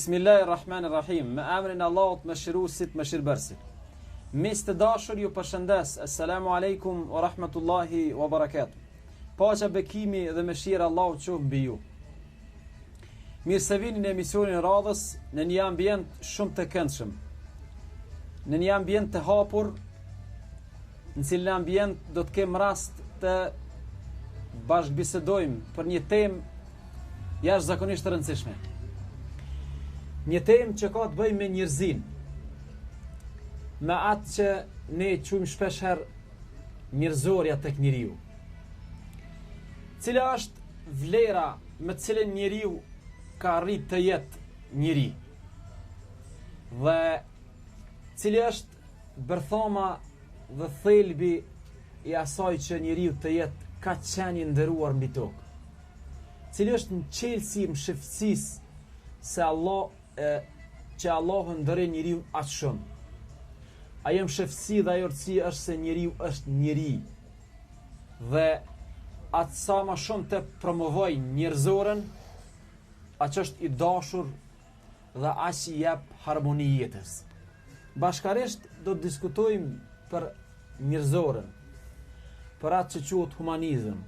Bismillahirrahmanirrahim. Me emrin e Allahut mëshiruesit mëshirbërësit. Mes të dashur ju përshëndes. Assalamu alaikum wa rahmatullahi wa barakatuh. Paqja, bekimi dhe mëshira e Allahut qoftë mbi ju. Mirë se vini në emisionin e radhës në një ambient shumë të këndshëm. Në një ambient të hapur, në cilin ambient do të kem rast të bashkëbisedojmë për një temë jashtëzakonisht të rëndësishme. Një temë që ka të bëjë me njerëzin, me atë që ne quajmë shpesh herë njerëzorja tek njeriu. Cila është vlera me të cilën njeriu ka arrit të jetë njeri? Dhe cili është bërthama dhe thelbi i asaj që njeriu të jetë ka qenë nderuar mbi tokë? Cili është mqelësi mshëftësisë se që Allahu ndërë njeriu aq shumë? Ajo mshëftësi dhe ajo rëndësi është se njeriu është njeri. Dhe atë sa më shumë të promovoj njerëzoren, aq është i dashur dhe aq i jep harmoni jetës. Bashkarisht do të diskutojmë për njerëzoren, për atë që quhet humanizëm,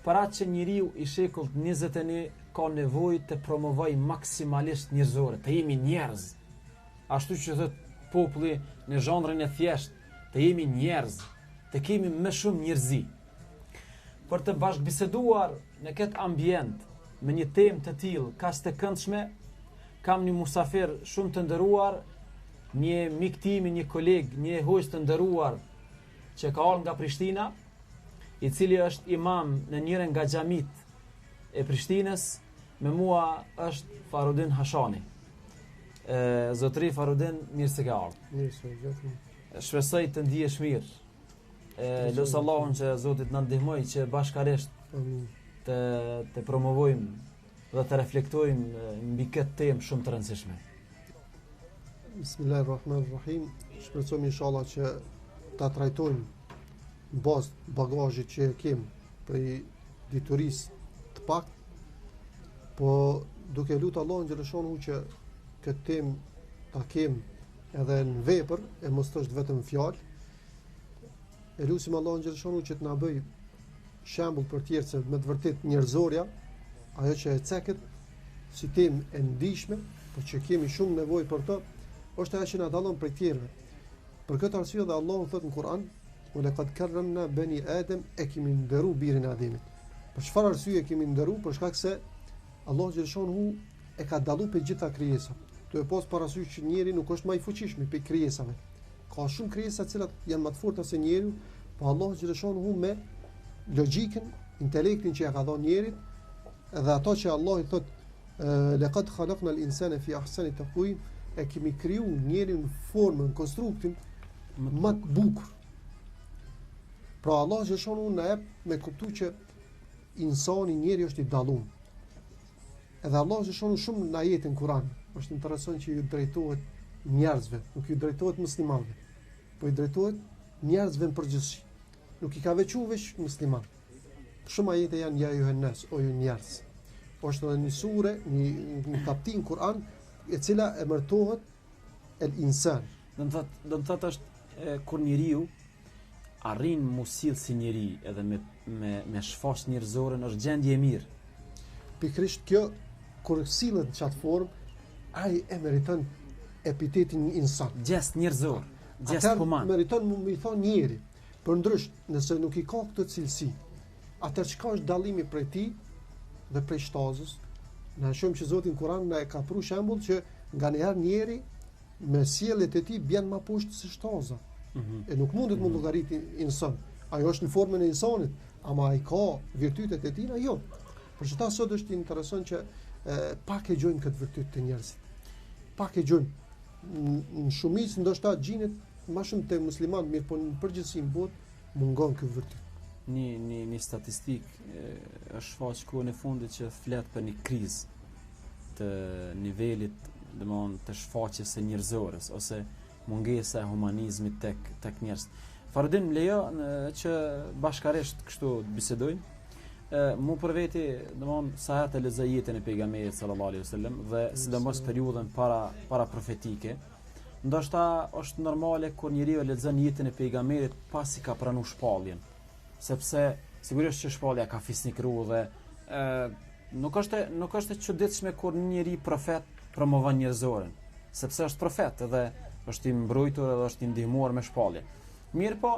për atë që njeriu i shekullt 21 ka nevojë të promovoj maksimalisht njerëzore, të jemi njerëz. Ashtu që thot populli në zhandrin e thjesht, të jemi njerëz, të kemi më shumë njerëzi. Për të bashkëbiseduar në këtë ambient me një temë të tillë kaq të këndshme, kam një musafir shumë të nderuar, një mik tim, një koleg, një host të nderuar që ka ardhur nga Prishtina, i cili është imam në njërin nga xhamit e Prishtinës. Me mua është Farudin Hashani. Zotri Farudin, mirë se ke ardhur. Mirë se jeni. Shpresoj të ndihesh mirë. Lutë Allahun që Zoti na ndihmoj që bashkarisht të promovojmë dhe të reflektojmë mbi këtë temë shumë të rëndësishme. Bismillahirrahmanirrahim. Shpresojmë inshallah që ta trajtojmë bazë bagazhit që kemi prej diturisë të pak, po duke lutë Allahun xhaleshonu që këtë temë ta kem edhe në vepër e mos është vetëm fjalë. E lutim Allahun xhaleshonu që të na bëj shembull për tjerë se me të vërtet njerëzorja, ajo që e ceket si temë e ndihshme, por që kemi shumë nevojë për të, është ajo që na dallon prej tjerëve. Për këtë arsye dhe Allahu thotë në Kur'an: "Wa laqad karramna bani Adam", e kemi nderuar birin e Ademit. Për çfarë arsye kemi nderuar? Për shkak se Allahu xhaleshonu e ka dalluar për gjitha krijesat. Tu e pas parasysh që njeri nuk është më i fuqishëm për krijesave. Ka shumë krijesa të cilat janë më të forta se njeriu, po Allahu xhaleshonu me logjikën, intelektin që ja ka dhënë njerit, edhe ato që Allah i thot: "Laqad khalaqna al-insana fi ahsani taqwim", e kemi kriju njerin në formën, konstruktin më të bukur. Pra Allah xhaleshonu na jep me kuptu që insani, njeri është i dalluar. Edhe Allah xhaleshonu shumë në ajetin në Kur'an është interesant që ju drejtohet njerëzve, nuk ju drejtohet muslimanëve, po i drejtohet njerëzve në përgjithësi. Nuk i ka veçuar veç musliman. Shumë ajete janë ja ju nas, o ju njerëz. Është edhe një sure, një kapitull në Kur'an e cila emërtohet el insan. Do të thotë është kur njeriu arrin mu sill si njeri edhe me shfaq njerëzoren, është gjendje e mirë. Pikrisht kjo, kur sillet në qatë formë, ai e meriton epitetin insan. Gjest njerëzor, gjest human. Meriton më i thonë njeri. Përndrysht, nëse nuk i ka këtë cilësi, atëherë çka është dallimi prej tij dhe prej shtazës? Na shohim që Zoti në Kur'an na e ka pru shembull që nganjëherë njeri me sjelljet e tij bën më poshtë se shtaza. E nuk mundet më llogariti insan. Ajo është në formën e insanit, ama ai ka virtytet e tij, jo. Por çfarë sot është interesant që pak e gjojmë këtë virtyt të njerëzit. Pak e gjojmë. Në shumicë ndoshta gjinet më shumë te muslimanët, mirë, po në përgjithësi në botë mungon ky virtyt. Një statistik është shfaq kohën e fundit që flet për një krizë të nivelit, domthonë të shfaqjes së njerëzores ose mungesa e humanizmit tek njerëz. Farudin, lejo që bashkarisht kështu bisedojmë. mu për veti, domthon sa herë të lexoj jetën e pejgamberit sallallahu alaihi wasallam dhe sidomos periudhën para profetike, ndoshta është normale kur njeriu lexon jetën e pejgamberit pasi ka pranuar shpalljen, sepse sigurisht që shpallja ka fisnikru dhe nuk është e çuditshme kur një njeri profet promovon njerëzoren, sepse është profet dhe është i mbrojtur edhe është i ndihmuar me shpallje. Mirë po,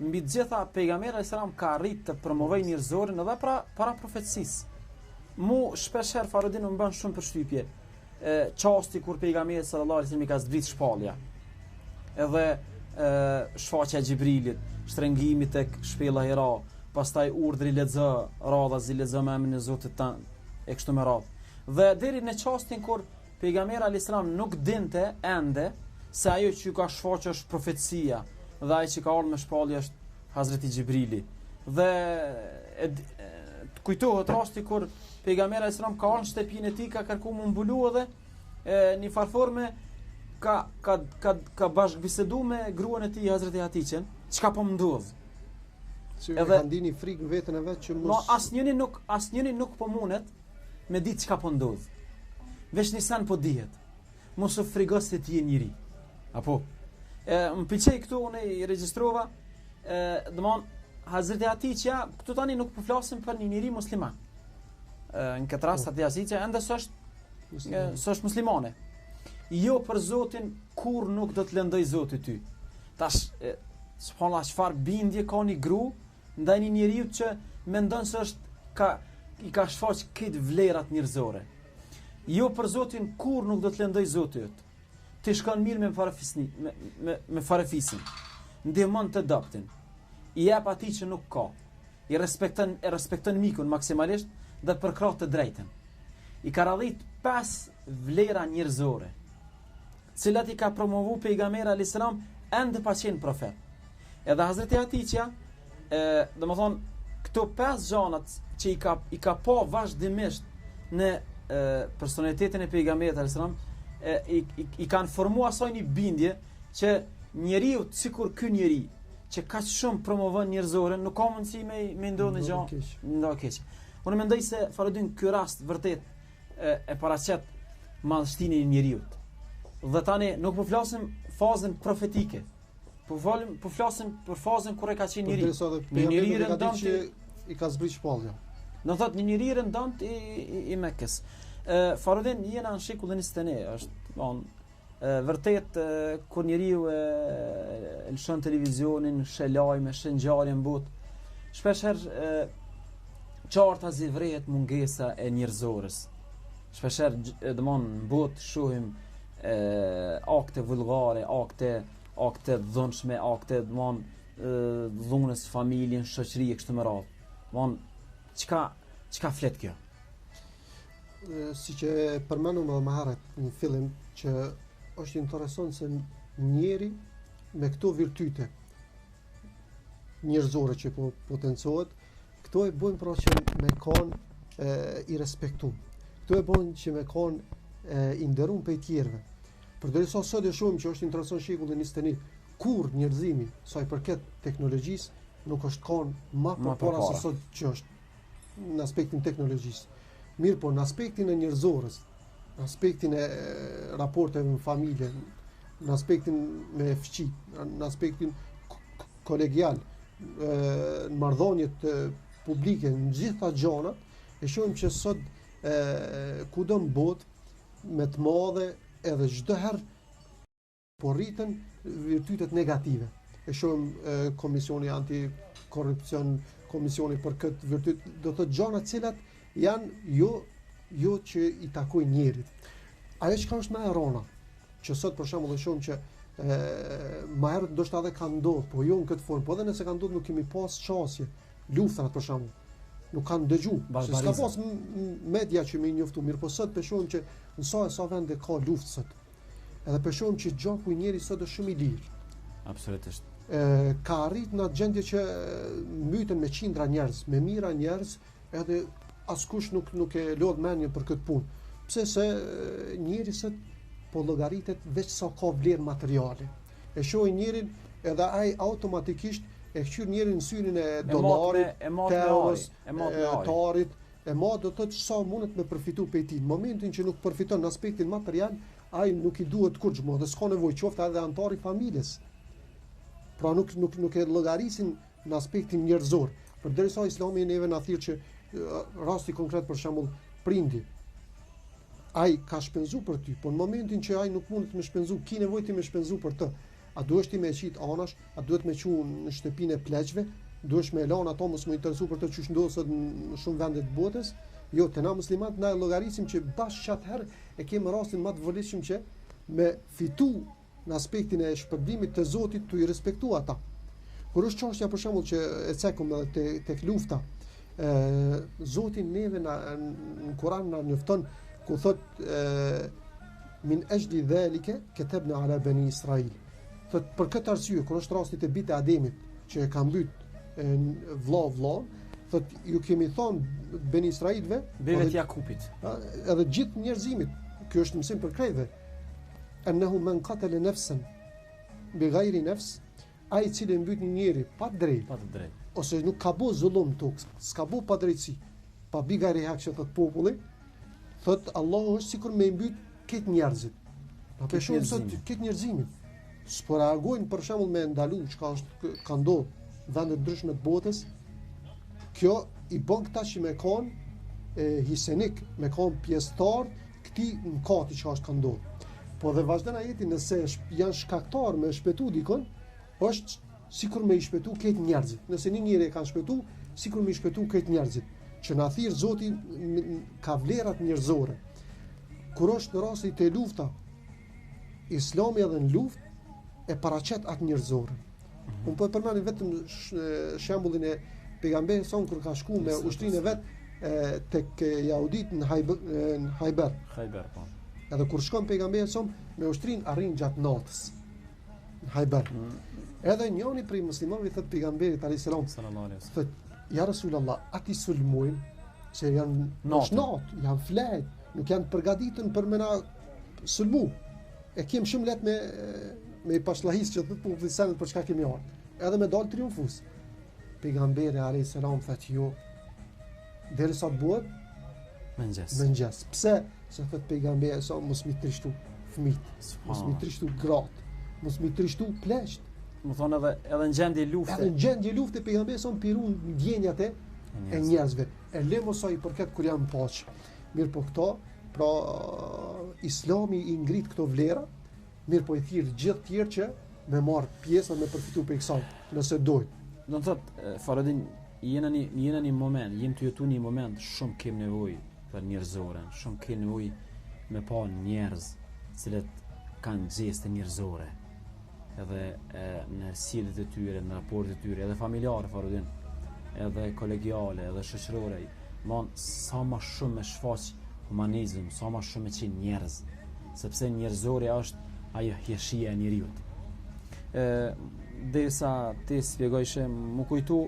mbi të gjitha pejgamberi alayhis salam ka arrit të promovojë njerëzorin edhe para profetësisë. Mu shpesh herë Farudin më bën shumë përshtypje çasti kur pejgamberi sallallahu alaihi wasallam i ka zbrit shpallja. Edhe shfaqja e Xhibrilit, shtrëngimi tek shpella Hira, pastaj urdhri lexo, radhazi lexo me emrin e Zotit tan e kështu me radhë. Dhe deri në çastin kur pejgamberi alayhis salam nuk dinte ende se ajo që ka shfaqur është profecia dhe ai që ka ardhur me shpallje është Hazreti Xhibrili. Dhe kujtohet rasti kur pejgamberi alayhis salam ka ardhur në shtëpinë e tij, ka kërkuar më mbulu edhe në farforme ka bashkëbisedu me gruan e tij Hazreti Hatiçen, çka po ndodh. Edhe kanë ndini frikë veten e vet që mos asnjëri nuk po mundet me ditë çka po ndodh. Veç nisan po dihet. Mos u frigos se ti je njeri. Apo më pëlqej këtu unë i regjistrova domthon Hazreti Hatiçja këtu tani nuk po flasim për një njeri musliman. Në këtë rast Hazreti Hatiçja ende s'është muslimane. Jo për Zotin kur nuk do të lëndoj Zoti ty. Tash subhanallahu çfarë bindje ka një gru ndaj një njeriu që mendon se i ka shfaq këtë vlerat njerëzore. Jo për Zotin kur nuk do të lëndoj Zoti yt. Ti shkon mirë me farafisin. Ndihmon të dobtin. I jep atij që nuk ka. I respekton mikun maksimalisht dhe përkrah të drejtën. I ka radhit 5 vlera njerëzore, cilat i ka promovu pejgamberi alayhis salam ende pa qenë profet. Edhe Hazreti Hatiçja, domethënë këto 5 gjanat që i ka pa vazhdimisht në personalitetin e pejgamberit alayhis salam, i kanë formuar asaj një bindje që njeriu sikur ky njeri që kaq shumë promovon njerëzoren nuk ka mundësi me ndodhë gjë keq. Unë mendoj se Farudin ky rast vërtet e paraqet madhështinë e njeriu. Dhe tani nuk po flasim fazën profetike. Po flasim për fazën kur e ka qenë njeri. Një njeri i rëndom që i ka zbrit shpallja. Do thotë një njeri i rëndom i Mekës. Farudin jena në shekullin 21, është vërtet kur njeriu lëshon televizionin, sheh lajme, sheh ngjarje në botë, shpesh herë qarta zivret mungesa e njerëzores. Shpesh herë domon në botë shohim akte vulgare, akte dhunshme, akte domon dhunës familjen, shoqëri e kështu me radhë. Domon çka flet kjo? Si që përmendu më herët në fillim që është interesant se njeri me këto virtyte njerëzore që potencohet, këto e bojnë pra që me kanë i respektum. Këto e bojnë që me kanë i nderum për i tjerve. Përderisa sot e shumë që është interesant shekullin 21, kur njerëzimi sa i përket teknologjisë nuk është kanë ma përpara se sot që është në aspektin teknologjisë. Mirë po, në aspektin e njerëzorës, në aspektin e raporteve me familje, në aspektin me fëqi, në aspektin kolegial, në marrëdhëniet publike, në gjitha gjanat, e shohim që sot kudo në botë me të madhe edhe çdo herë po rriten virtytet negative. E shohim komisioni antikorrupsion, komisioni për këtë virtyt, do të gjana cilat janë jo që i takoj njerit. Ajo që ka është më e rona, që sot për shembull e shohim që më herët ndoshta edhe ka ndodhur, po jo në këtë formë, po edhe nëse ka ndodhur nuk kemi pas çasje. Luftrat për shembull nuk kanë dëgjuar. S'ka pas media që më njoftu mirë, po sot për shohim që në sa vende ka luftë sot. Edhe për shohim që gjaku i njerit sot është shumë i lirë. Absolutisht. Ka arrit në atë gjendje që mbyten me qindra njerëz, me mijëra njerëz, edhe askush nuk e lodh mendjen për këtë punë. Pse se njeri sot po llogaritet veç sa ka vlerë materiale. E shohin njerin edhe ai automatikisht e kqyr njerin në syrin e E dollarit, mot me euros, ari. tarit, e ma do të sa mundet me përfitu prej tij. Në momentin që nuk përfiton në aspektin material, ai nuk i duhet kurrë më dhe s'ka nevojë qoftë edhe antar i familjes. Pra nuk e llogarisin në aspektin njerëzor. Përderisa Islami neve na thirr që rasti konkret për shembull prindi ai ka shpenzu për ty, por në momentin që ai nuk mundet me shpenzu, ki nevojë ti me shpenzu për të. A duhesh ti me qit anash, a duhet me qu në shtëpinë e pleqve, duhesh me lan ato mos më interesu për të çush ndosët në shumë vende të botës. Jo, te na muslimanët na e llogarisim që bashkë atëherë e kemi rastin më të vëlidshëm që me fitu në aspektin e shpërblimit të Zotit tu i respektu ata. Kur është çështja për shembull që e cekum tek lufta, Zoti neve në Kur'an na njofton ku thot min ajli dhalika katabna ala bani Israil. Thot për këtë arsye kur është rasti te bitë Ademit që e ka mbyt vlla, thot ju kemi thonë bani Israilve, Beve të Jakupit. Edhe gjithë njerëzimit, kjo është mësim për krejtëve. Annahu man qatala nafsan bighayri nafs, ai i cili mbyt një njeri pa drejt, ose nuk ka bo zullum tokë, s'ka bo pa drejtësi, pa bigari hak që thot populli, thot Allahu është sikur me mbyt këtë njerëzit. Pa peshon sot këtë njerëzimin. S'po reagojnë për shembull me ndalu çka është ka ndodhur vende të ndryshme të botës. Kjo i bën këta që me kanë hisenik, me kanë pjesëtar këtij mëkati që është ka ndodhur. Po dhe vazhdon ajeti nëse janë shkaktar me shpëtu dikon, është sikur me i shpëtu këtë njerëzit. Nëse një njeri e kanë shpëtu, sikur me i shpëtu këtë njerëzit. Që na thirr Zoti ka vlerat njerëzore. Kur është në rasti të lufta, Islami edhe në luftë e paraqet atë njerëzore. Unë po e përmend vetëm shembullin e pejgamberit son kur ka shku me ushtrinë e vet tek Jahudit në Hajber. Po. Edhe kur shkon pejgamberi son me ushtrinë arrin gjatë natës në Hajber. Edhe njëri prej muslimanëve thot pejgamberit alayhis salam, thot ja Rasulullah, ati sulmojnë se janë natë, janë flet, nuk janë përgatitur për me na sulmu. E kem shumë lehtë me i pasllahis që thot populli sanë për çka kemi ardhur. Edhe me dal triumfus. Pejgamberi alayhis salam thot jo. Derisa të bëhet mëngjes. Pse? Se thot pejgamberi sa mos mi trishtu fëmijët, mos mi trishtu gratë, mos mi trishtu pleqt. Më thonë edhe në gjendje lufte. Edhe në gjendje lufte pejgamberi son pirun ndjenjat e njerëzve. E lemo sa i përket kur janë paqë. Mirë po këto, pra Islami i ngrit këto vlera, mirë po i thirr gjithë tjerë që me marr pjesë me përfitu për kësaj, nëse dojnë. Do të thotë Faradin, jena një moment, jem të jetu një moment shumë kem nevojë për njerëzoren, shumë kem nevojë me pa njerëz cilët kanë gjeste njerëzore. Edhe në sjelljet e tyre, në raportet e tyre, edhe familjare Faradin, edhe kolegiale, edhe shoqërore, sa më shumë me shfaq humanizëm, sa më shumë me qenë njerëz, sepse njerëzorja është ajo hieshia e njeriut. Derisa ti shpjegojshe, më kujtu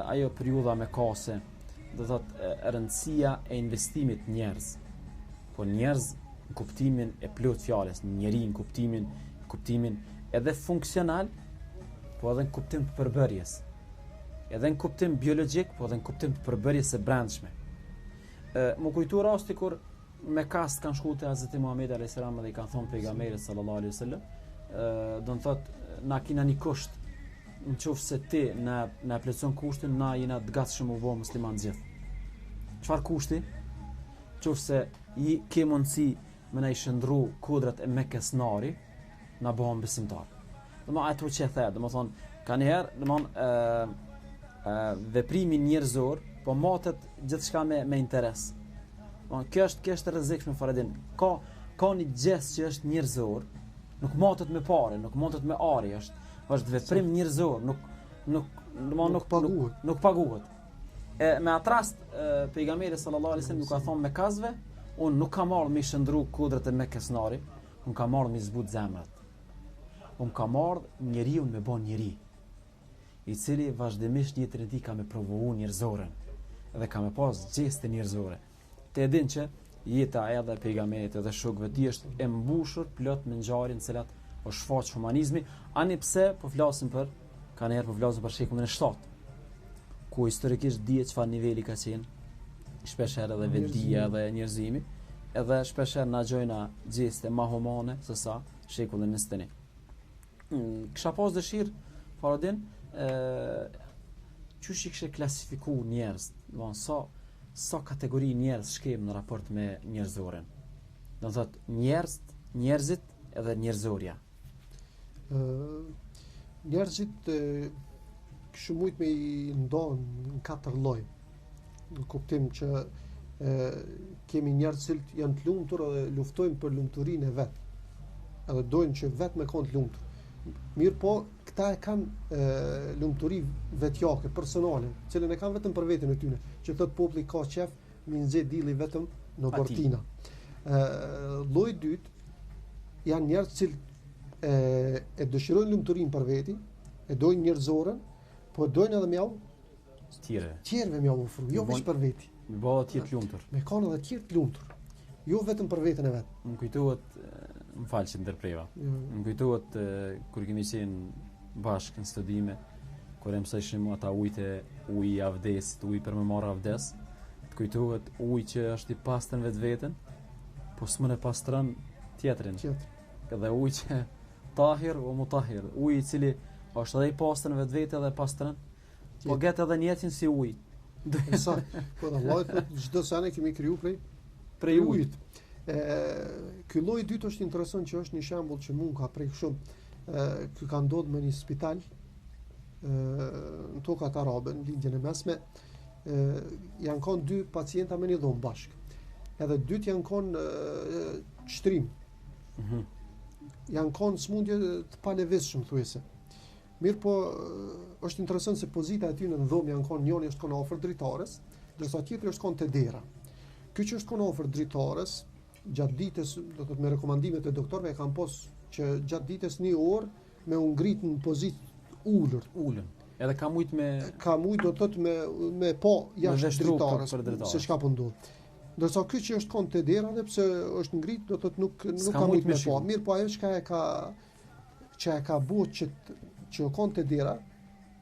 ajo periudha me kase, do thotë rëndësia e investimit njerëz. Po njerëz në kuptimin e plot fjalës, njeri në kuptimin edhe funksional, po edhe në kuptim të përbërjes. Edhe në kuptim biologjik, po edhe në kuptim të përbërjes së brendshme. Më kujtu rasti kur me kast kanë shku te Hazreti Muhamedi alayhis salam dhe i kanë thonë pejgamberit sallallahu alaihi wasallam, do të thotë na kina një kusht, nëse ti na plotson kushtin, na jena të gatshëm u bë musliman gjithë. Çfarë kushti? Nëse i ke mundësi me na i shndru kodrat e Mekës nari, na bëhom besimtar. Domethënë ato që the, domethënë kanë herë, domethënë veprimi njerëzor, po matet gjithçka me interes. Kjo është rrezikshme Faradin. Ka një gjest që është njerëzor, nuk matet me parë, nuk matet me ari, është veprim njerëzor, nuk paguhet. Me atë rast pejgamberi sallallahu alaihi wasallam nuk ka thonë me kazve, unë nuk kam marrë me shndru kodrat e Mekës nari, unë kam marrë me zbut zemrat. Unë kam marrë njeriu me bën njeri, i cili vazhdimisht jetën e tij ka me provohu njerëzoren dhe ka me pas gjeste njerëzore. Te din që jeta edhe pejgamberit edhe shokëve të tij është e mbushur plot me ngjarje në cilat është shfaq humanizmi, ani pse po flasim për ka njerë për vlasën për shekullin e 7, ku historikisht dihet çfarë niveli ka qenë, shpesh herë edhe vetdia dhe njerëzimi, edhe shpesh herë na gjojna gjeste ma humane se sa shekullin 21. Kisha pas dëshirë, Faradin, qysh i kështë klasifiku njerëz, sa kategori njerëz shkem në raport me njerëzorin. Do të thotë njerëzit edhe njerëzorja. Njerëzit kështu mujt me i ndonë në 4 lloj. Në kuptim që kemi njerëz që janë të lumtur dhe luftojnë për lumturinë e vet. Edhe dojnë që vetë me konë të lumtur. Mirë po, këta e kanë lumturi vetjake, personale, cilën e kanë vetëm për veten e tyre, që thot populli ka qef, mi nxjerr dilli vetëm në Bortina. Lloji i dytë janë njerëz që e dëshirojnë lumturinë për veti, e dojnë njerëzorën, po dojnë edhe mjau tjerëve mjau ofru, jo vetëm për veti. Me bëhet tjetë lumtur. Me kanë edhe tjerë të lumtur, jo vetëm për veten e vet. Më kujtohet, më falë që ndërpreva. Më kujtohet kur kemi qenë bashkë në studime, kur e mësojshim ata uji i avdesit, uji për me marrë avdes, të kujtohet uji që është i pastën vetveten, po s'mën e pastron tjetrin. Edhe uji që tahir o mutahhir, uji i cili është edhe i pastën vetvete dhe pastron, po gjet edhe njetin si uji. Sa, po Allah thotë çdo sene kemi kriju prej ujit. Ky lloj i dytë është interesant që është një shembull që mund ka prek shumë. Ky ka ndodhur me një spital në tokat arabe, në lindjen e mesme, janë kanë 2 pacienta me një dhomë bashkë. Edhe dytë janë kanë shtrim. Janë kanë smundje të palevizshme thuajse. Mirë po, është interesant se pozita e tyre në dhomë janë kanë, njëri është kanë afër dritares, ndërsa tjetri është kanë te dera. Ky që është kanë afër dritares, gjatë ditës, do të thotë me rekomandimet e doktorëve, e kanë pas që gjatë ditës 1 orë me u ngrit në pozitë ulën. Edhe ka mujt do të thotë me pa jashtë dritares, se çka po ndodh. Ndërsa ky që është kanë te dera, edhe pse është ngrit, do të thotë nuk ka mujt me pa. Mirë po ajo çka e ka bëu që kanë te dera,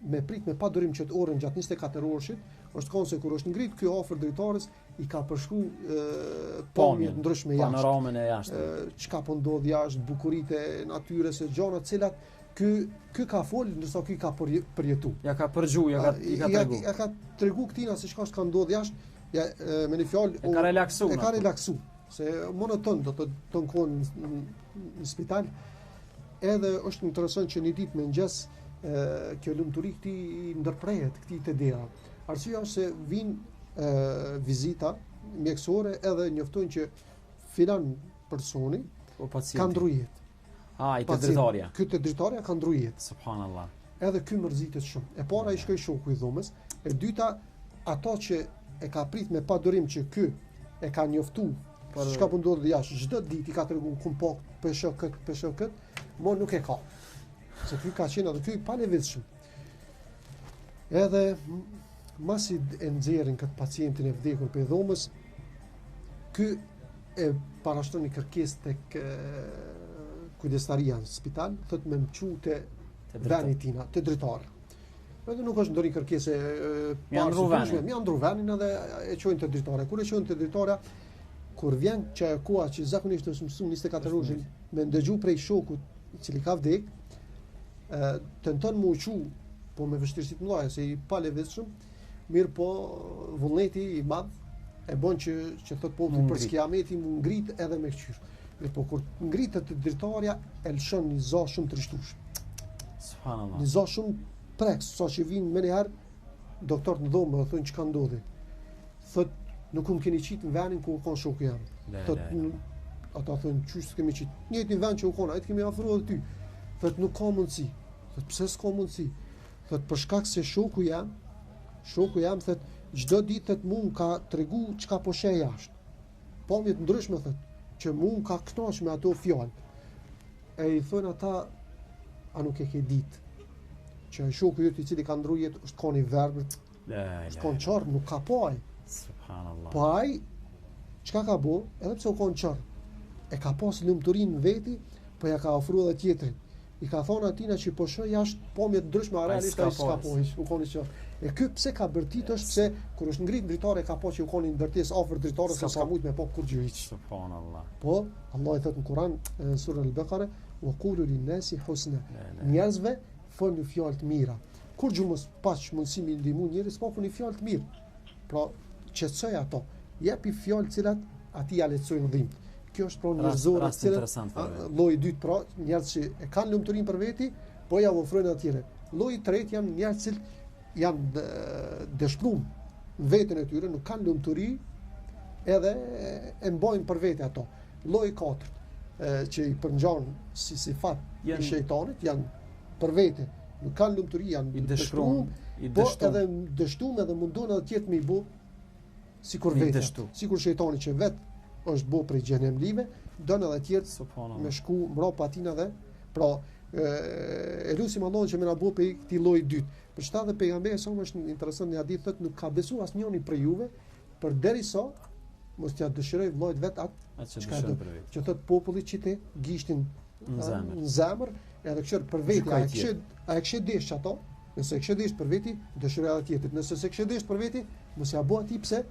me prit me pa durim që të orën gjatë 24 orëshit, është konë se kur është ngrit ky afër dritares i ka përshkru pamje të ndryshme jashtë. Panoramën e jashtë. Çka po ndodh jashtë, bukuritë e natyrës, e gjëra të cilat ky ka fol, ndërsa ky ka përjetu. Ja ka përgju, i ka tregu. Ja ka tregu këtina se çka ka ndodh jashtë, me një fjalë e ka relaksu. Se monoton do të tonkon në spital. Edhe është interesant që një ditë me mëngjes kjo lumturi këtij ndërprehet, këtij te dera. Arsyeja është se vijnë vizita mjekësore edhe njoftojnë që filan personi ka ndrujet. I te dritarja. Ky te dritarja ka ndrujet. Subhanallah. Edhe ky mërzitet shumë. E para i shkoi shoku i dhomës, e dyta ato që e ka prit me pa durim që ky e ka njoftu çka po ndodh jashtë. Çdo ditë i ka treguar ku po pesho kët, mo nuk e ka. Se ky ka qenë edhe ky pa lëvizshëm. Edhe masi e nxjerrin këtë pacientin e vdekur për dhomës, ky e parashtron një kërkesë tek kujdestaria në spital, thotë me mëqu te veni tina, te dritare. Edhe nuk është ndonjë kërkesë mi andru venin edhe e çojnë te dritare. Kur e çojnë te dritare, kur vjen që koha që zakonisht është mësuar 24 orë me ndëgju prej shokut i cili ka vdek, tenton më uqu, po me vështirësi të mëdha se i pa lëvizshëm, mirë po vullneti i madh e bën që thot populli për skiameti mu ngrit edhe me qyr. Mirë po kur ngritet te dritarja e lëshon një zë shumë trishtush. Subhanallah. Një zë shumë preks, sa që vinë më njëherë doktor në dhomë dhe thonë çka ndodhi. Thot nuk më keni qitë në venin ku u kon shoku jam. Ata thonë çysh s'kemi qitë. Njëjtin vend që u kon, ai të kemi afruar edhe ty. Thot nuk ka mundësi. Thot pse s'ka mundësi? Thot për shkak se shoku jam thot çdo ditë thot mua ka tregu çka po sheh jashtë. Pamje të ndryshme thot që mua ka kënaq me ato fjalë. E i thonë ata a nuk e ke ditë që shoku jot i cili ka ndruar jetë është koni verbër. Është kon çorr, nuk ka paj. Subhanallah. Po ai çka ka bëu, edhe pse u kon çorr, e ka pas lumturinë në veti, po ja ka ofruar edhe tjetrin. i ka thonë atina që po shoh jashtë pomje të ndryshme, realisht ai s'ka po, u koni që. E ky pse ka bërtit është pse kur është ngrit dritare ka po që u koni ndërtes afër dritares s'ka mujt me po kur gjë hiç. Subhanallah. Po, Allah i thot në Kur'an, sura Al-Baqara, wa qulu lin-nasi husna. Njerëzve folni fjalë të mira. Kur gjumos pas mundësi mi ndihmu njerëz, po funi fjalë të mirë. Pra, qetësoj ato. Jepi fjalë të cilat ati ja lehtësojnë dhimbt. Kjo është pra njerëzore të cilat lloji i dytë, pra njerëz që e kanë lumturinë për veti, po ja ofrojnë atyre. Lloji i tretë janë njerëz që janë dëshpëruar në veten e tyre, nuk kanë lumturi edhe e mbojnë për vete ato. Lloji i katërt, që i përngjan si sifat i shejtanit, janë për vete, nuk kanë lumturi, janë i dëshpëruar, po edhe dështuar edhe mundon edhe tjetër me i bë sikur vete, sikur shejtani që vet është bë prej xhenemlive, don edhe tjetër me shku mbrapa atina dhe pra e lutim Allahun që më na bëj për këtij lloji dytë. Për shkak të pejgamberit sa është interesant në hadith thotë nuk ka besuar asnjëri prej juve përderisa mos t'ia dëshiroj vllajt vet atë që thot populli që te gishtin në zemër, edhe kështu për veti, a e kishë dish ato, nëse e kishë dish për veti, dëshiroj atë tjetër. Nëse se kishë dish për veti, mos ia bëj atij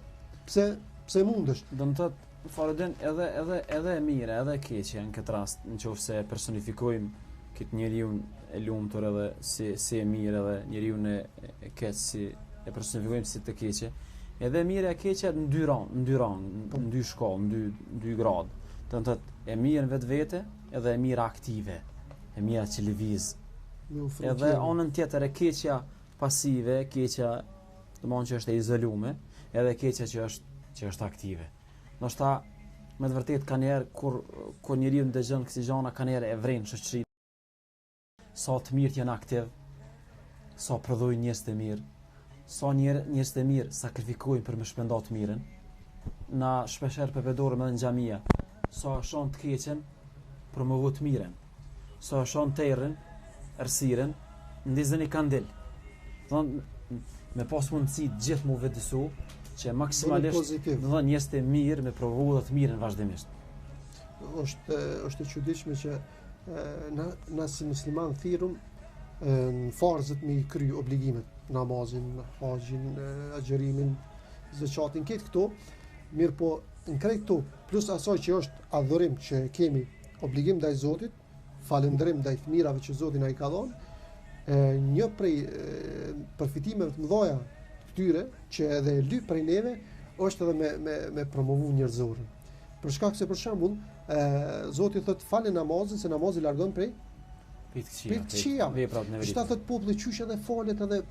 pse mundesh. Do të thotë Farodin edhe e mire, edhe e keqja në këtë rast, nëse personifikojmë këtë njeriu e lumtur edhe si e mirë edhe njeriu e keq si e personifikojmë si të keqe. Edhe e mirë e keqja në dy rang, në dy shkollë, në dy gradë. Do të thotë e mirë në vetvete edhe e mirë aktive, e mira që lëviz. Edhe anën tjetër e keqja pasive, keqja domthonjë që është e izoluar, edhe keqja që është aktive. Ndoshta me të vërtetë kanë njerë kur njeriu ndëgjon kësi gjëra kanë njerë e vren shoqërinë. Sa të mirë janë aktiv, sa prodhojnë njerëz të mirë, sa njerëz të mirë sakrifikojnë për me shpëndar të mirën. Na shpeshherë përpedorëm edhe në xhamia, sa shon të keqen promovoj të mirën. Sa shon të errën, errësirën, ndizën i kandil. Domthon me pas mundësi gjithë mu vetësu që maksimalisht do të njerëz të mirë me provu dhe të mirën vazhdimisht. Është e çuditshme që na si musliman thirrëm në farzët me i kry obligimet, namazin, haxhin, agjerimin, zakatin, këtë këto, mirë po në krejt këto, plus asaj që është adhurim që kemi obligim ndaj Zotit, falëndrim ndaj të mirave që Zoti na i ka dhënë, një prej përfitimeve të mëdha këtyre që edhe e lyp prej neve është edhe me promovu njerëzorin. Për shkak se për shembull Zoti thotë falë namazin se namazi largon prej këqija. Veprat në vetë. Shta thot populli qysh edhe falet edhe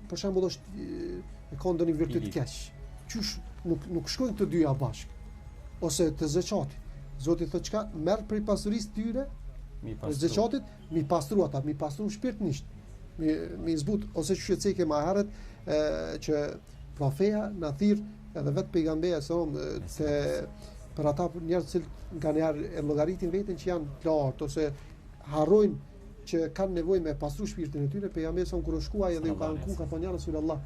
për shembull është e ka ndonjë virtyt keq. Qysh nuk shkojnë të dyja bashkë. Ose të zakati. Zoti thotë çka merr prej pasurisë tyre, prej zakatit, mi pastru ata, mi pastru shpirtnisht. Mi zbut ose që shqetësike më herët që profeja na thirr edhe vetë pejgamberi se për ata njerëz që nga njerë e llogaritin veten që janë të lartë ose harrojnë që kanë nevojë me pastru shpirtin e tyre, pejgamberi son kur u shkuaj edhe u ka anku ka thonë ja Rasulullah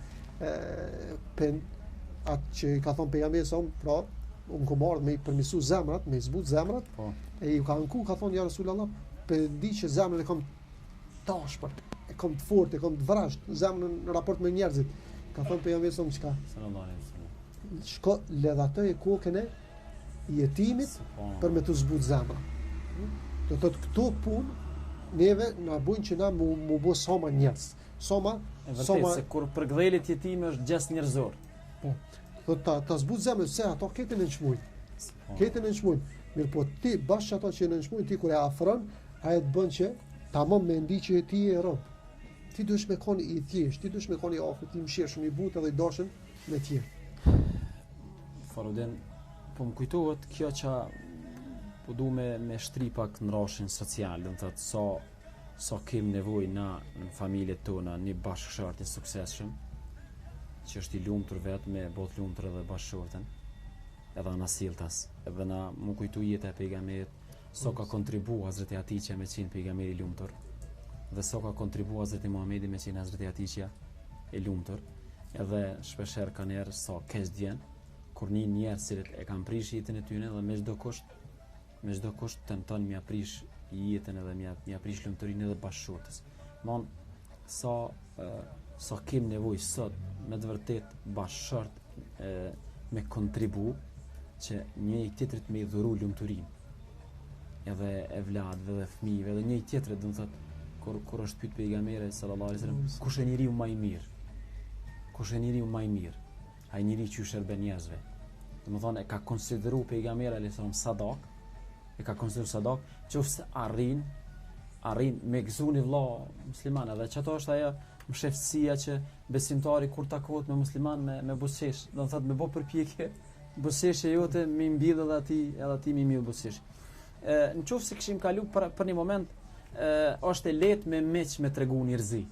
atë që ka thonë pejgamberi son pra unë kom ardhur me i përmisu zemrat, me i zbut zemrat, e ju ka anku ka thonë ja Rasulullah për di që zemrën e kom tashpër, e kom të fortë, e kom të vrasht, zemrën në raport me njerëzit. Ka thonë pejgamberi son çka? Sallallahu alaihi wasallam. Shko ledhatoj kokën e jetimit për me të zbut zemra. Do thotë këto punë neve na bujnë që na mu bë soma njerëz. Soma se kur përgdhelet jetimi është gjest njerëzor. Po. Thotë ta zbut zemrën se ato ketën e nçmujnë. Ketën e nçmujnë. Mirë po ti bashkë ato që në nçmujnë ti kur e afron, ai të bën që tamam me ndi që ti e rob. Ti duhesh me koni i thjesht, ti duhesh me koni afër, ti mshirshëm i butë edhe i dashëm me tjerë. Farodin, po më kujtohet kjo që po du me shtri pak në rashin social, do të thotë sa kem nevojë na në familjet tona një bashkëshort i suksesshëm, që është i lumtur vetë me botë lumtur edhe bashkëshorten, edhe na silltas, edhe na më kujtu jeta e pejgamberit, sa ka kontribuar Hazreti Atiqja me qenë pejgamberi i lumtur, dhe sa ka kontribuar Hazreti Muhamedi me qenë Hazreti Atiqja i lumtur, edhe shpeshherë kanë erë sa keq djen kur një njerëz që e kanë prish jetën e tyre dhe me çdo kusht me çdo kusht tenton mja prish jetën edhe mja prish lumturinë edhe bashkëshortës. Mon sa kem nevojë sot me të vërtet bashkëshort me kontribu që një tjetrit me i dhuru lumturinë. Edhe evladëve dhe fëmijëve edhe një tjetrit, do të thotë kur është pyet pejgamberi sallallahu alaihi wasallam, kush e njeriu më i mirë? Kush e njeriu më i mirë? Ai njeriu që shërben njerëzve. Domethënë e ka konsideruar pejgamberi alayhis salam sadak, e ka konsideruar sadak, qofse arrin me gëzuni vëlla musliman, edhe çato është ajo mëshefësia që besimtari kur takohet me musliman me buzëqesh, do të thotë me bë përpjekje buzëqeshja jote me mbill edhe ati me mbill buzëqesh. Në qoftë se kishim kalu për një moment, është e lehtë me meq me tregu njerëzi.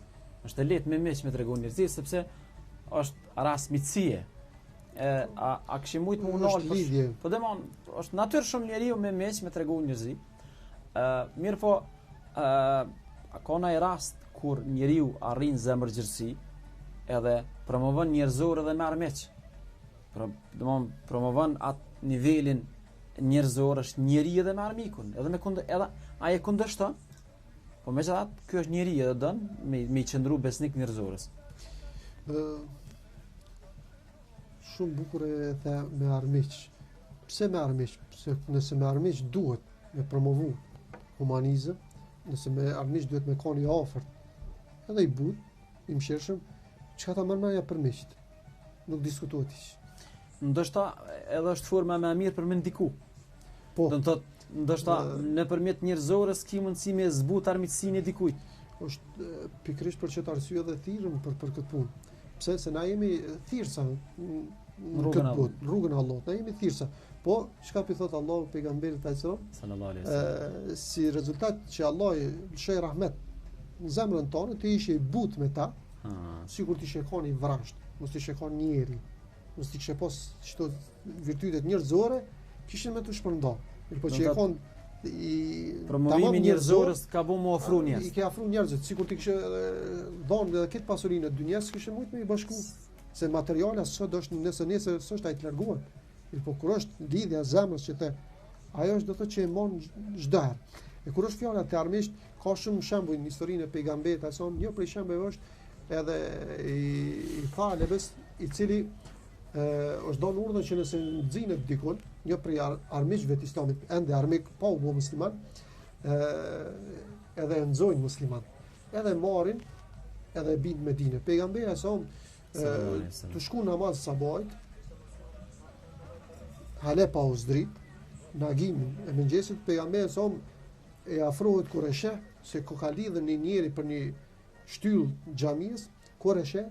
Është e lehtë me meq me tregu njerëzi sepse është rast miqësie. A kishim mujt më unal lidhje. Po demon, është natyrë shumë njeriu me meq me tregu njerëzi. Mirë po, ka një rast kur njeriu arrin zemërgjërsi edhe promovon njerëzor edhe merr meq. Domon promovon atë nivelin njerëzor, është njeri edhe me armikun, edhe ai e kundërshton. Po megjithatë, ky është njeri edhe don me i qëndru besnik njerëzorës. Shumë bukur e the me armiq. Pse me armiq? Pse nëse me armiq duhet me promovu humanizëm, nëse me armiq duhet me qenë i afërt, edhe i but, i mëshirshëm, çka ta marrja për miqt. Nuk diskutohet hiç. Ndoshta edhe është forma më e mirë për me ndiku. Po. Do të thotë, ndoshta nëpërmjet njerëzorës ki mundësi me zbut armiqsinë e dikujt. Është pikërisht për çet arsye dhe thirrëm për këtë punë. Pse se na jemi thirrsa në rrugën e Allahut, na jemi thirrsa. Po, çka pi thot Allahu pejgamberit sallallahu alaihi wasallam, si rezultat që Allah i lëshoi rahmet në zemrën tonë, të ishe i but me ta, sikur të ishe qenë i vrasht, mos të ishe qenë njeri, mos të ishe pas çto virtytet njerëzore, kishin me të shpërnda. Po që e kon i promovimi njerëzorës ka bu më ofru njerëz. I ke afru njerëzit, sikur ti kishe dhënë edhe këtë pasurinë e dynjes, kishe mujt me i bashku. Se materiala sot është nëse s'është ai të larguar. Po kur është lidhja zemrës që the, ajo është do të thotë që e mon çdo herë. E kur është fjala te armiqt, ka shumë shembuj në historinë e pejgamberit, një prej shembujve është edhe i Talebes, i cili është dhënë urdhën që nëse nxinet dikun, një prej armiqve të Islamit, ende armik pa u bë musliman, edhe e nxojnë musliman. Edhe marrin, edhe bin në Medinë. Pejgamberi sa të shku namaz sabahit, hale pa u zdrit, nagimin e mëngjesit, pejgamberi sa e afrohet kur e sheh se ku ka lidhën një njeri për një shtyllë xhamis, kur e sheh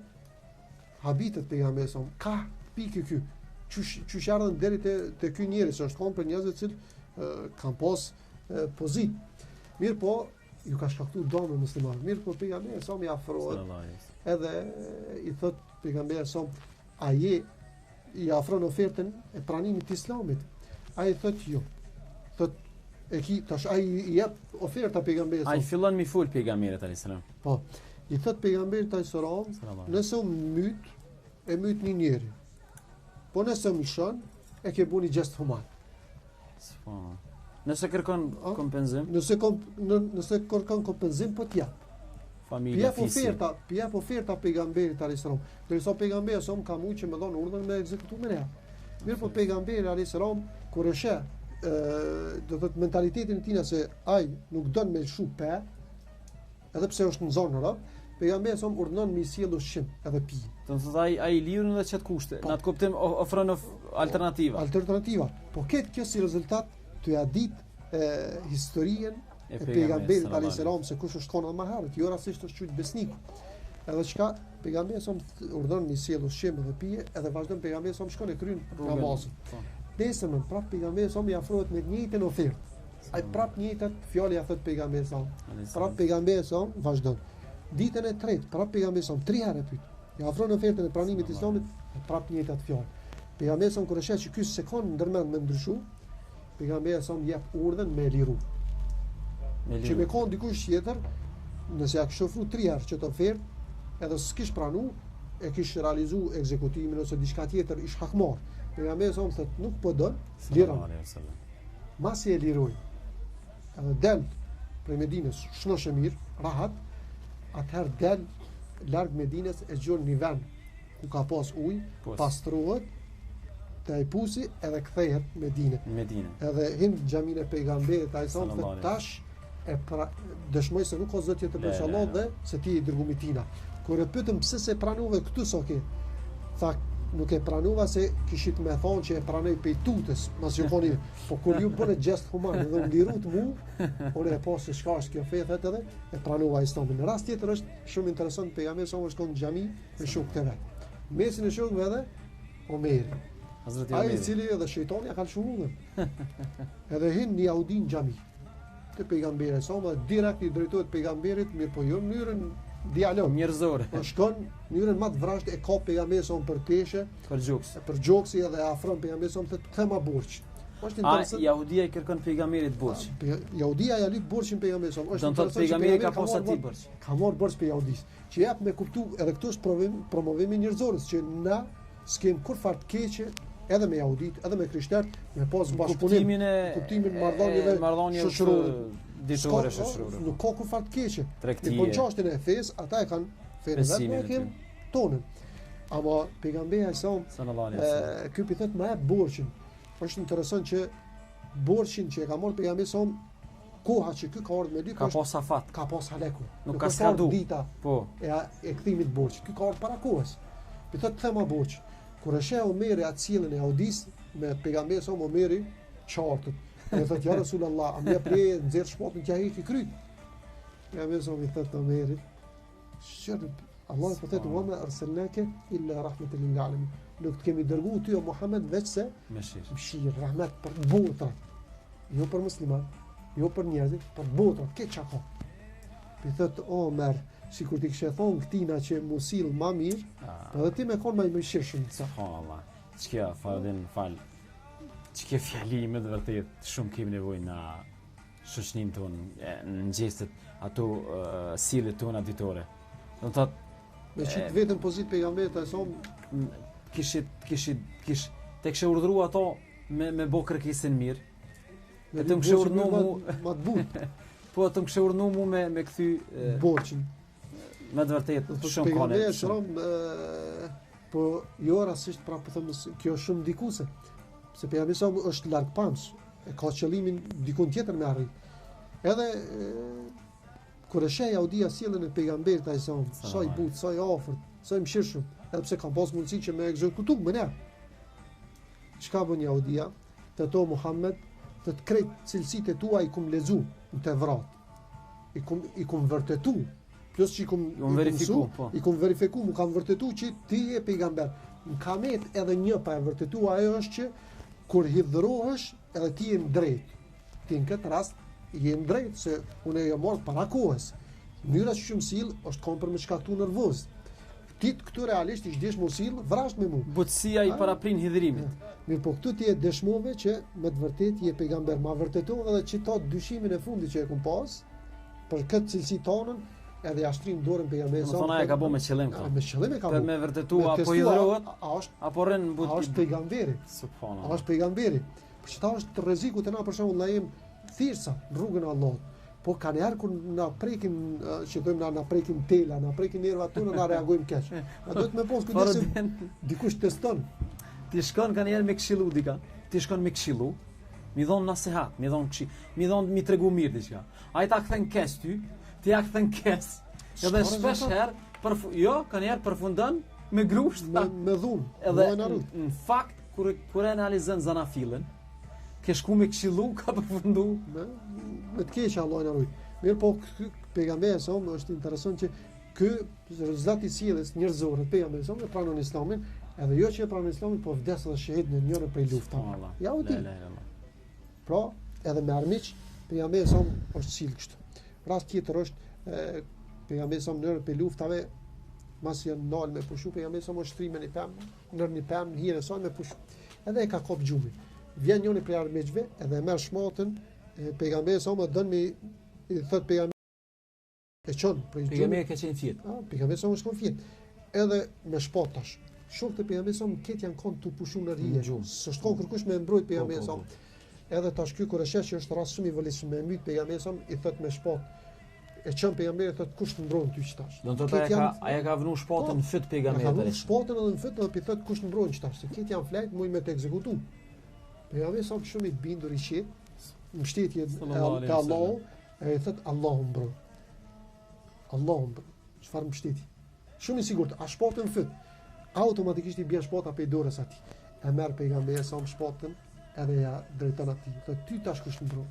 habitet pejgamberi sa ka pikë ky. Çu ardhën deri te ky njeri, se është kon për njerëz të cilë kanë pas pozit. Mirë po, ju ka shkaktuar dëmë musliman. Mirë po pejgamberi sa i afrohet. Edhe i thot pejgamberi sa a je i afron ofertën e pranimit të Islamit. Ai thot jo. Thot e ki tash ai i jep oferta pejgamberit. Ai fillon mi ful pejgamberit alayhis salam. Po. I thot pejgamberit alayhis salam, nëse u myt, e myt një njeri. Po nëse më shon, e ke buni gjest human. Nëse kërkon kompenzim, nëse kërkon kompenzim, po t'jap. Familja Pjep oferta pejgamberit alayhis salam. Derisa pejgamberi sa ka mujë që më dhon urdhën me ekzekutu me reja. Mirë po pejgamberi alayhis salam kur e sheh do të thotë mentalitetin e tij se ai nuk don me lshu pe, edhe pse është në zonë rob, pejgamberi sa urdhnon me sjell ushqim edhe pi. Do të thotë ai lirun edhe çet kushte. Në atë kuptim ofron alternativa. Po kjo si rezultat të ja ditë historinë e pejgamberit alayhis salam se kush është konë më herët, jo rastisht është qyt besniku. Edhe çka pejgamberi sa urdhon me sjell ushqim dhe pije, edhe vazhdon pejgamberi sa shkon e kryen namazin. Desën prap pejgamberi sa i afrohet me të njëjtën ofertë. Ai prap njëjtat fjalë ja thot pejgamberi sa. Prap pejgamberi sa vazhdon. Ditën e tretë prap pejgamberi sa 3 herë pyet. Ja afron ofertën e pranimit të Islamit, prap njëjtat fjalë. Pejgamberi sa kur e sheh që ky sekond ndërmend me ndryshu, pejgamberi sa jep urdhën me liru. Që me konë dikush tjetër, nëse ja kishte ofruar 3 herë çet ofertë, edhe s'kish pranu, e kish realizu ekzekutimin ose diçka tjetër ish hakmar. Pejgamberi sa thotë nuk po don, liron. masi e liroi, edhe del prej Medinës, shnosh e mirë, rahat, atëherë del larg Medinës e gjon një vend ku ka pas ujë, pastrohet, te ai pusi edhe kthehet në Medinë. Edhe hin xhamin e pejgamberit, ai thonë tash e dëshmoj se nuk ka zot tjetër për Allah dhe se ti i dërgumi tina. Kur e pyetëm pse se pranove këtu soke, tha nuk e pranova se kishit me thonë që e pranoj pe tutës, mas ju koni, po kur ju bëne gjest human dhe u lirut mu, unë e po se shka është kjo fethet edhe, e pranova Islamin. Në rast tjetër është shumë interesant, pejgamberi sa më shkon në xhami me shokët e vet. Mesin e shokëve edhe Omeri. Ai i cili edhe shejtani ja ka lëshuar. Edhe hin një Yahudi në xhami. Te pejgamberi sa më direkt i drejtohet pejgamberit, mirë po jo në mënyrën dialog njerëzore. Po shkon në mënyrën më të vrasht e ka pejgamberin son për teshe, për gjoksi edhe afron pejgamberin son thotë thema borx. Është interesant. Yahudia i kërkon pejgamberit borx. Yahudia ja lip borxhin pejgamberit son. Është interesant. Pejgamberi ka pas aty borx. Ka marr borx pe Yahudis. Që jap me kuptu edhe këtu është promovimi njerëzorës që na s'kem kur fat keqe edhe me Yahudit, edhe me krishterët, me pas bashkëpunim, kuptimin marrëdhënieve ditore shoqërore. Nuk ka kur fat keqe. Tregtie. Po çështën e fesë, ata e kanë fenë vetë, ne kem tonën. Ama pejgamberi sallallahu alaihi wasallam ky i thotë më jap borxhin. Është interesant që borxhin që e ka marrë pejgamberi koha që ky ka ardhur me dy ka pas afat, ka pas haleku. Nuk ka skadu. Dita. Po. E kthimit borxh. Ky ka ardhur para kohës. I thotë thema borxh. Kur e sheh Omeri atë sjelljen e Audis me pejgamberin sa Omeri çartët. E thotë ja Rasulullah, a më prej nxjerr shpatën që ai i kryt. Ja më zonë i thotë Omeri. Shërb Allah po thotë wa ma arsalnaka illa rahmatan lil alamin. Nuk të kemi dërguar ty o Muhammed veç se mëshirë, rahmet për botën. Jo për musliman, jo për njerëzit, për botën, ke çaka. I thotë Omer, sikur ti kishe thonë këtina që mu sill më mirë, edhe ti më kon më i mëshirshëm sa. Allah. Çka fardin fal. Çka fjali më të vërtet shumë kemi nevojë na shoqënim ton në gjestet ato sillet tona ditore. Do të thotë me çit vetëm pozit pejgamberit ai son kish tek kishte urdhëruar ato me bë kërkesën mirë. Vetëm kishte urdhëruar më të but. Po atë kishte urdhëruar mu me kthy borxhin. Me të vërtet shumë kohë. Po jo rastisht pra po them kjo është shumë ndikuese. Se pejgamberi është larg pamsh, e ka qëllimin dikun tjetër me arrit. Edhe kur e sheh Yahudi sjellën e pejgamberit ai son, sa i but, sa i afërt, sa i mëshirshëm, edhe pse ka pas mundësi që me ekzekutu më ne. Çka bën Yahudia? Te to Muhammed, të krejt cilësitë tua i kum lezu në Tevrat. I kum vërtetu. Plus që i kum verifiku, mu kam vërtetu që ti je pejgamber. Në kamet edhe një pa e vërtetu, ajo është që kur hidhërohesh edhe ti je në drejt. Ti në këtë rast je në drejt, se unë e marrë para kohës. Mënyra që shumë sill është kom për me shkaktu nervoz. Ti këtu realisht i shdesh mu sill, vrasht me mu. Butësia i paraprin hidhërimit. Mirë, po këtu ti e dëshmove që me të vërtet je pejgamber. Ma vërtetove edhe që ta dyshimin e fundit që e kum pas, për këtë cilësi tonën, edhe ja shtrim dorën pejgamberit. Do thonë ai ka bëu me qëllim këtë. Me qëllim e ka bëu. Për me vërtetua apo hidhrohet, apo rën but. A është pejgamberi. Subhanallahu. A është pejgamberi. Por çta është rreziku te na për shembull na jem thirrsa rrugën e Allahut. Po kanë herë kur na prekin, që thojmë na prekin tela, na prekin nervat tona, na reagojmë keq. A duhet me pas kujdes dikush teston. Ti shkon kanë herë me këshillu dika. Ti shkon me këshillu, mi dhon nasihat, mi dhon këshill, mi tregu mirë diçka. Ai ta kthen keq ty, ti ja kthen keq. Edhe shpesh herë kanë herë përfundon me grusht, me dhunë. Edhe në fakt kur analizon zanafillën, ke shku me këshillu, ka përfundu me të keq, Allah na rujt. Mirë, po pejgamberi sa është interesant që ky rezultati i sjelljes njerëzore pejgamberi sa pranon Islamin, edhe jo që e pranon Islamin, po vdes edhe shahid në njëra prej luftave. Ja u di. Pra, edhe me armiq, pejgamberi sa është sill kështu. Rast tjetër është pejgamberi sa në njëra prej luftave, mas janë ndal me pushu, pejgamberi sa shtrimen i pemë, nër një pemë hire sa me pushu. Edhe e ka kop gjumin. Vjen njëri prej armiqve edhe merr shmatën, pejgamberi sa më dën me i thot pejgamberi e çon prej gjumin. Pejgamberi ka qenë fjet. Pejgamberi sa më shkon fjet. Edhe me shpatash. Shokët e pejgamberit sa më ket janë kon tu pushu në rrije. S'është kon kërkush me mbrojt pejgamberin sa. Edhe tash ky kur e sheh që është rast shumë i vëllësishëm me myt pejgamberi sa i thot me shpat. E çon pejgamberi thot kush të mbron ty qtash. Do të thotë aja ka vënë shpatën në fyt pejgamberit. Ka vënë shpatën edhe në fyt edhe i thot kush të mbron qtash. Se këtë janë flajt muj me të ekzekutu. Pejgamberi sa shumë i bindur i qet, mbështetje te Allahu, e thot Allahu mbron. Allahu mbron. Çfarë mbështetje? Shumë i sigurt, a shpatën në fyt. Automatikisht i bën shpata pe dorës atij. E merr pejgamberi sa shpatën edhe ja drejton atij. Thot ty tash kush të mbron?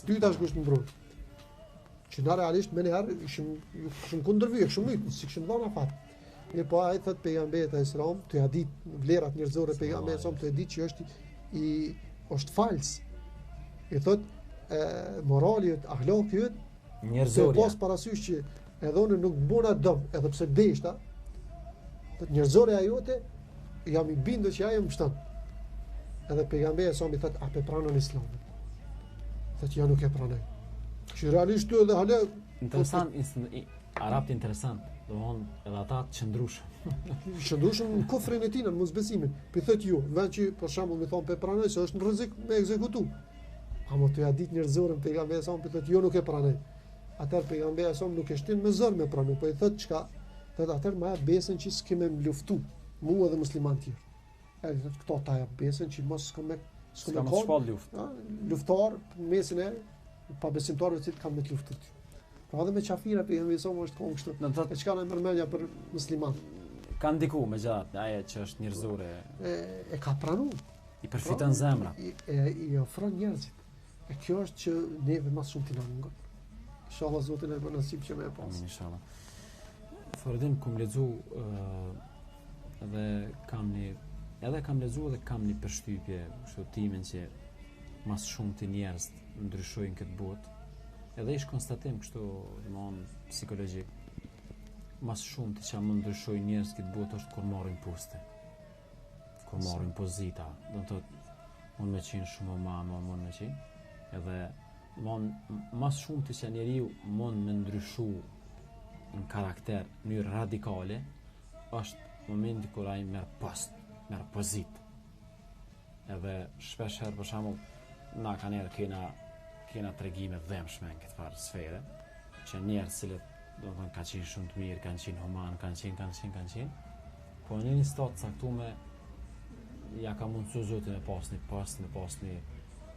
Ty tash kush të mbron? Që na realisht më herë ishim kundërvyr, shumë myt, si kishim dhënë afat. Ne po ai thot pejgamberi e selam, të ja dit vlerat njerëzore pejgamberi sa të di që është fals. I thot morali, ahlaki njerëzore. Pas parasysh që edhe unë nuk bëna dëm, edhe pse deshta, thot njerëzore ajote jam i bindur që ajo më shton. Edhe pejgamberi sa mi thot a pe pranon Islamin. Thot jo nuk e pranoj. Që realisht tu edhe hala interesant, arabt interesant. Domthon edhe ata të qëndrueshëm. Qëndrueshëm në kufrin e tij, në mosbesimin. Pi thot ju, vend që për shembull më thon pe pranoj se është në rrezik me ekzekutu. Amo të ja ditë njerëzorën pejgamberi sa pi thot jo nuk e pranoj. Atëherë pejgamberi sa nuk e shtin me zor me pranoj, po i thot çka? Thot atëherë më jap besën që s'kemë më luftu, mua dhe musliman tjerë. Ai thot këto ta jap besën që mos s'kemë shpall luftë. Luftar mesin e pa besimtarëve që kanë me të luftuar. Pra edhe me qafira pejgamberi sa është kohë kështu. Do të thotë çka në mërmendja për musliman. Ka ndiku me gjatë ajo që është njerëzore. E ka pranuar. I përfiton zemra. I ofron njerëzit. E kjo është që neve më shumë t'i na mungon. Inshallah Zoti na bën nasip që më e pas. Inshallah. Fordim kum lexu edhe kam lexuar dhe kam një përshtypje kështu timin që mas shumë të njerëz ndryshojnë këtë botë. Edhe ish konstatim kështu domthon psikologjik. Mas shumë të që më ndryshojnë njerëz këtë botë është kur marrin poste. Kur marrin pozita, do të thotë unë me qenë shumë mama, unë me qenë. Edhe mas shumë të që njeriu mund me ndryshu në karakter, në mënyrë radikale, është momenti kur ai merr post, merr pozitë. Edhe shpesh herë për shembull na kanë ardhur kena tregime dhëmshme në këtë farë sfere, që njerëz cilët domethënë kanë qenë shumë të mirë, kanë qenë human, kanë qenë, po në një stat caktuar ja ka mundësu Zoti me pasni post,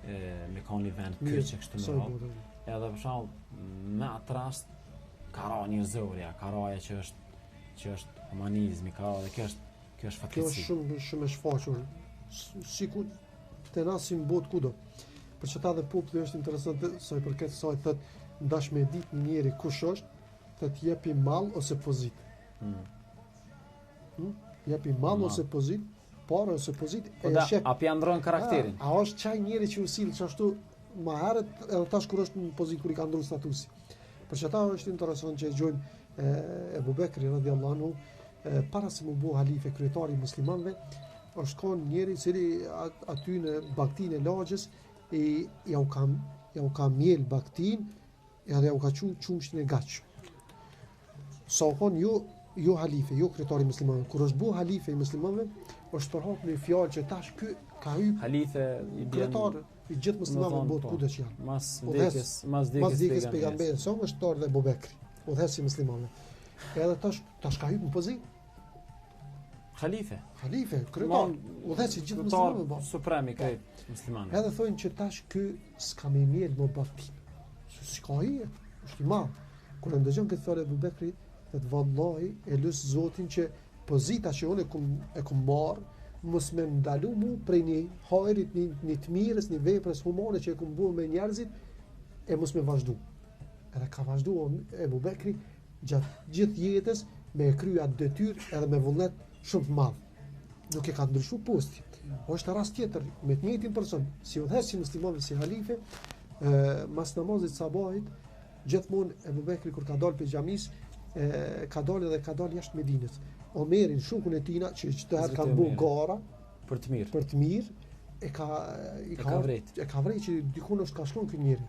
me kanë një vend kyçe kështu më radhë. Edhe për shembull me atë rast ka ra njerëzorja, ka raja që është humanizmi, ka ra dhe kjo është fatkeqësi. Kjo është shumë e shfaqur. Sikur të nasim botë kudo. Për çeta dhe populli është interesant sa i përket kësaj thotë ndash me ditë një njeri kush është, thotë jepi mall ose pozitë. Jepi mall ose pozitë, parë ose pozitë e shef. A pjandron karakterin? A është çaj njeri që u sill çashtu më herët edhe tash kur është në pozitë kur i ka ndruar statusi. Për çeta është interesant që dëgjojmë Ebu Bekri radhiyallahu anhu para se mu bu halife kryetari i muslimanëve, është kanë njeri i cili aty në bagtinë e lagjës ja u ka mjel baktin edhe ja u ka qumshin e gaç. Sa kon jo halife, jo kryetari i muslimanëve. Kur është bu halife i muslimanëve, është përhap në fjalë që tash ky ka hyr halife i kryetar i gjithë muslimanëve në botë kudo që janë. Mas vdekjes pejgamberit sa është tor dhe Abu Bekri, udhëhesi muslimanëve. Edhe tash ka hyr në pozitë Halife, kryetar, udhëhesi gjithë muslimanëve, supremi krejt muslimanëve. Edhe thonë që tash ky s'ka më mirë më baktin. Si ka hije, është i madh. Kur e ndëgjon këtë fjalë Abu Bekri, thotë vallahi e lut Zotin që pozita që unë e kum marr mos më ndalu mu prej një hajrit, një të mirës, një veprës humane që e kum bërë me njerëzit e mos më vazhdu. Edhe ka vazhduar Abu Bekri gjatë gjithë jetës me kryer atë detyrë edhe me vullnet shumë të madh. Nuk e ka ndryshuar posti. Është rast tjetër me të njëjtin person, si udhëhesi muslimanëve si halife, mas namazit sabahit, gjithmonë Abu Bekri kur ka dalë pe xhamis, ka dalë jashtë Medinës. Omerin shukun e tina që çdo herë kanë bërë gara për të mirë, e ka vrejt që dikun është ka shkon ky njeri.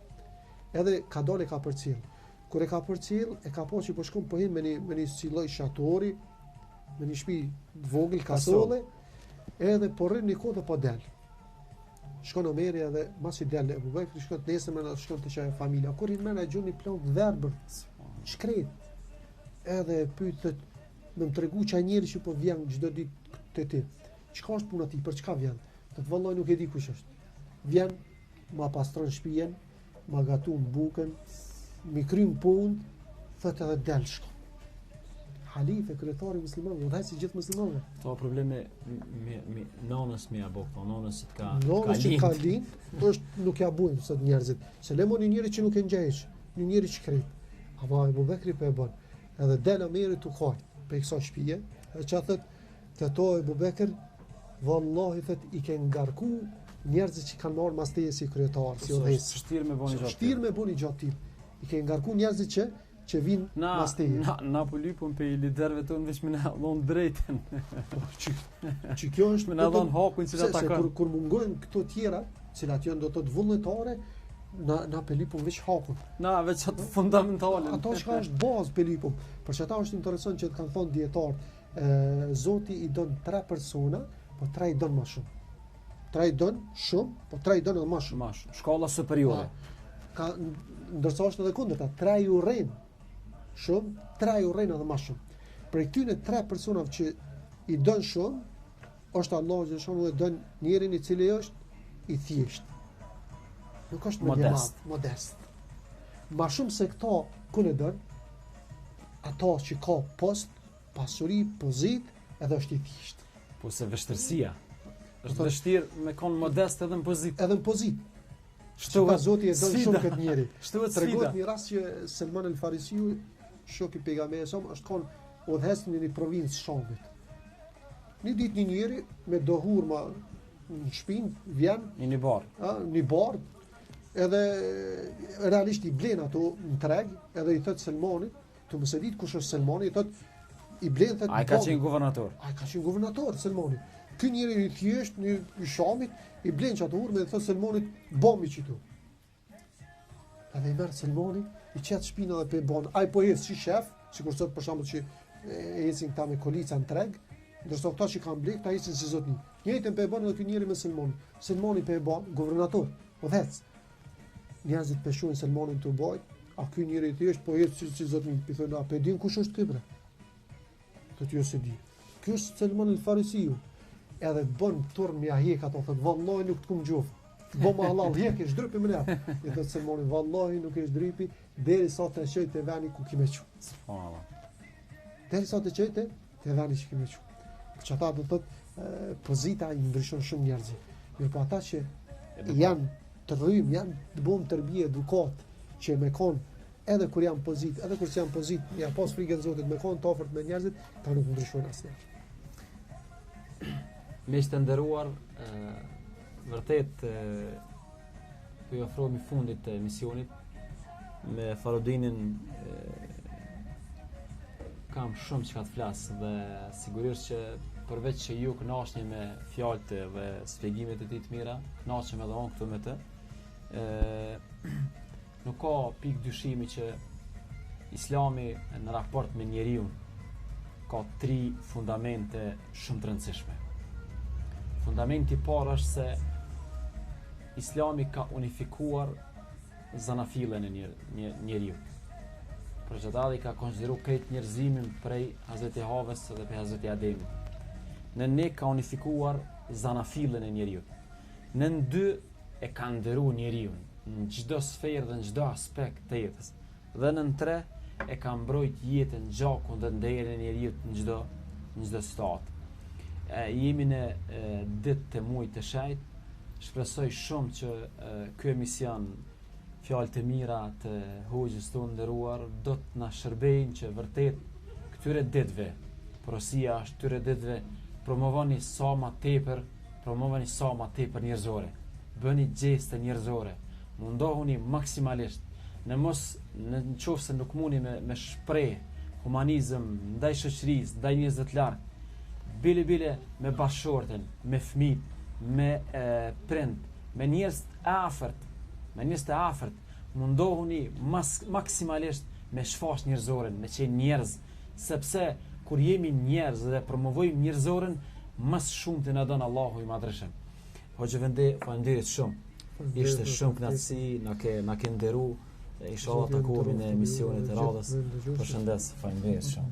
Edhe ka dalë ka përcjell. Kur e ka përcjell, e ka pa që po shkon po hyn me një si lloj shatori, me një shtëpi të vogël kasolle, edhe po rrin një kohë po del. shkon Omeri edhe mas i del Ebu Bekri, shkon të nesër, shkon të qaj familja. Kur i mena gjuni plan verbër, shkret. Edhe pyetët, më tregu çaj njeri që po vjen çdo ditë te ti. Çka është puna ti, për çka vjen? Të valloj nuk e di kush është. Vjen, ma pastron shtëpinë, ma gatun bukën, mi krym punë, thot edhe del shko. Halife, kryetari muslimanëve, udhaj si gjithë muslimanëve. Ka probleme me nonës me apo nonës që ka Nonës që ka lind, është nuk ja bujnë sot njerëzit. Se lemon një njeri që nuk e ngjajsh, një njeri që krejt. Ama Ebu Bekri po e bën. Edhe del Omeri tu kaj, pe kësaj shtëpie, e që thot, të to Ebu Bekr, vallahi thot i ke ngarku njerëzit që kanë marrë mas teje si kryetar, si udhëheqës. Vështirë me bëni gjatë. Vështirë me bëni gjatë tillë. I ke ngarku njerëzit që vinë mas teje. Na po lypun pe liderëve tonë veç me na dhon drejtën. Që kjo është me na dhon hakun që ata kanë. Kur mungojnë këto tjera, cilat janë do të vullnetare, na pelipun veç hakun. Na veç ato fundamentale. Ato që është bazë pelipun. Për që ata është interesant që të kanë thonë dietarët, Zoti i don 3 persona, po 3 i don më shumë. 3 i don shumë, po 3 i don edhe më shumë. Shkolla superiore. Ka ndërsa është edhe kundërta, 3 i urren shumë, 3 i urren edhe më shumë. Për këtyre 3 personave që i don shumë, është Allahu që shumë dhe don njërin i cili është i thjesht. Nuk është modest. Ma shumë se këta ku në don, ata që ka post, pasuri, pozit, edhe është i thjesht. Po se vështirësia. Është vështirë me kon modest edhe në pozit. Edhe në pozit. Shtohet Zoti e don shumë këtë njeri. Shtohet tregohet një rast që Selman el Farisiu, shoku i pejgamberit sa është kon udhëhes në një provincë Shamit. Një ditë një njeri me dohurma në shpinë vjen një bar. Një bar, edhe realisht i blen ato në treg, edhe i thot Selmanit, tu mos e ditë kush është Selmani, i thot i blen thot. Ai ka qenë guvernator. Selmani. Ky njeri i thjesht në Shamit i blen çato urme dhe thot Selmanit bombi qitu. Edhe i merr Selmani, i qet shpinën edhe pe bon. Ai po ec si shef, sikur sot për shembull që ecin këta me kolica në treg, ndërsa këta që kanë bler, këta ecin si zotni. Njëjtën pe bon edhe ky njeri me Selmani. Selmani pe bon guvernator, udhëhec. Njerëzit peshojnë Selmanin të bajt, a ky njeri i thjesht po ec si zotni. I thonë, a pe din kush është ky bre? Thotë jo se di. Ky është Selman el Farisiu. Edhe bën turn me ahjek ato, thotë vallahi nuk të kum gjof. Bo ma halal hjek, shdrypi më lart. I thotë Selmani, vallahi nuk e shdrypi derisa të shoj te vani ku kimë qu. Subhanallah. Derisa të shoj te vani që kimë qu. Për çata do thotë pozita i ndryshon shumë njerëzit. Mirë po ata që janë të rrym, janë të bom tërbie edukat që me kon edhe kur janë pozit, edhe kur janë pozit, ja pas frikën Zotit me kon të afërt me njerëzit, ta nuk ndryshojnë asnjë. Miq të nderuar, vërtet po ju ofrohemi fundit të emisionit me Farudinin. Kam shumë çka të flas dhe sigurisht që përveç që ju kënaqeni me fjalët dhe shpjegimet e tij të mira, kënaqem edhe unë këtu me të. Nuk ka pikë dyshimi që Islami në raport me njeriu ka 3 fundamente shumë të rëndësishme. Fundamenti i parë është se Islami ka unifikuar zanafilën e njeriu. Për çdo dalli ka konsideruar këtë njerëzimin prej Hazreti Havës dhe prej Hazreti Ademit. Në ne ka unifikuar zanafilën e njeriu. Në 2 e ka nderuar njeriu në çdo sferë dhe në çdo aspekt të jetës. Dhe në 3 e ka mbrojt jetën, gjakun dhe nderin e njeriu në çdo stat. Jemi në ditë të muajit të shejt. Shpresoj shumë që ky emision, fjalë të mira të hoxhës tonë nderuar, do të na shërbejnë që vërtet këtyre ditëve, porosia është këtyre ditëve, promovoni sa më tepër njerëzore. Bëni gjeste njerëzore. Mundohuni maksimalisht. Në qoftë se nuk mundi me shpreh humanizëm ndaj shoqërisë, ndaj njerëzve të lartë, bile me bashkëshorten, me fëmijët, me prind, me njerëz të afërt, mundohuni maksimalisht me shfaq njerëzoren, me qenë njerëz, sepse kur jemi njerëz dhe promovojmë njerëzoren, më shumë të na don Allahu i Madhreshëm. Hoxha Vendi, faleminderit shumë. Ishte shumë kënaqësi, na ke nderu. Inshallah takohemi në emisionet e radhës. Përshëndes, faleminderit shumë.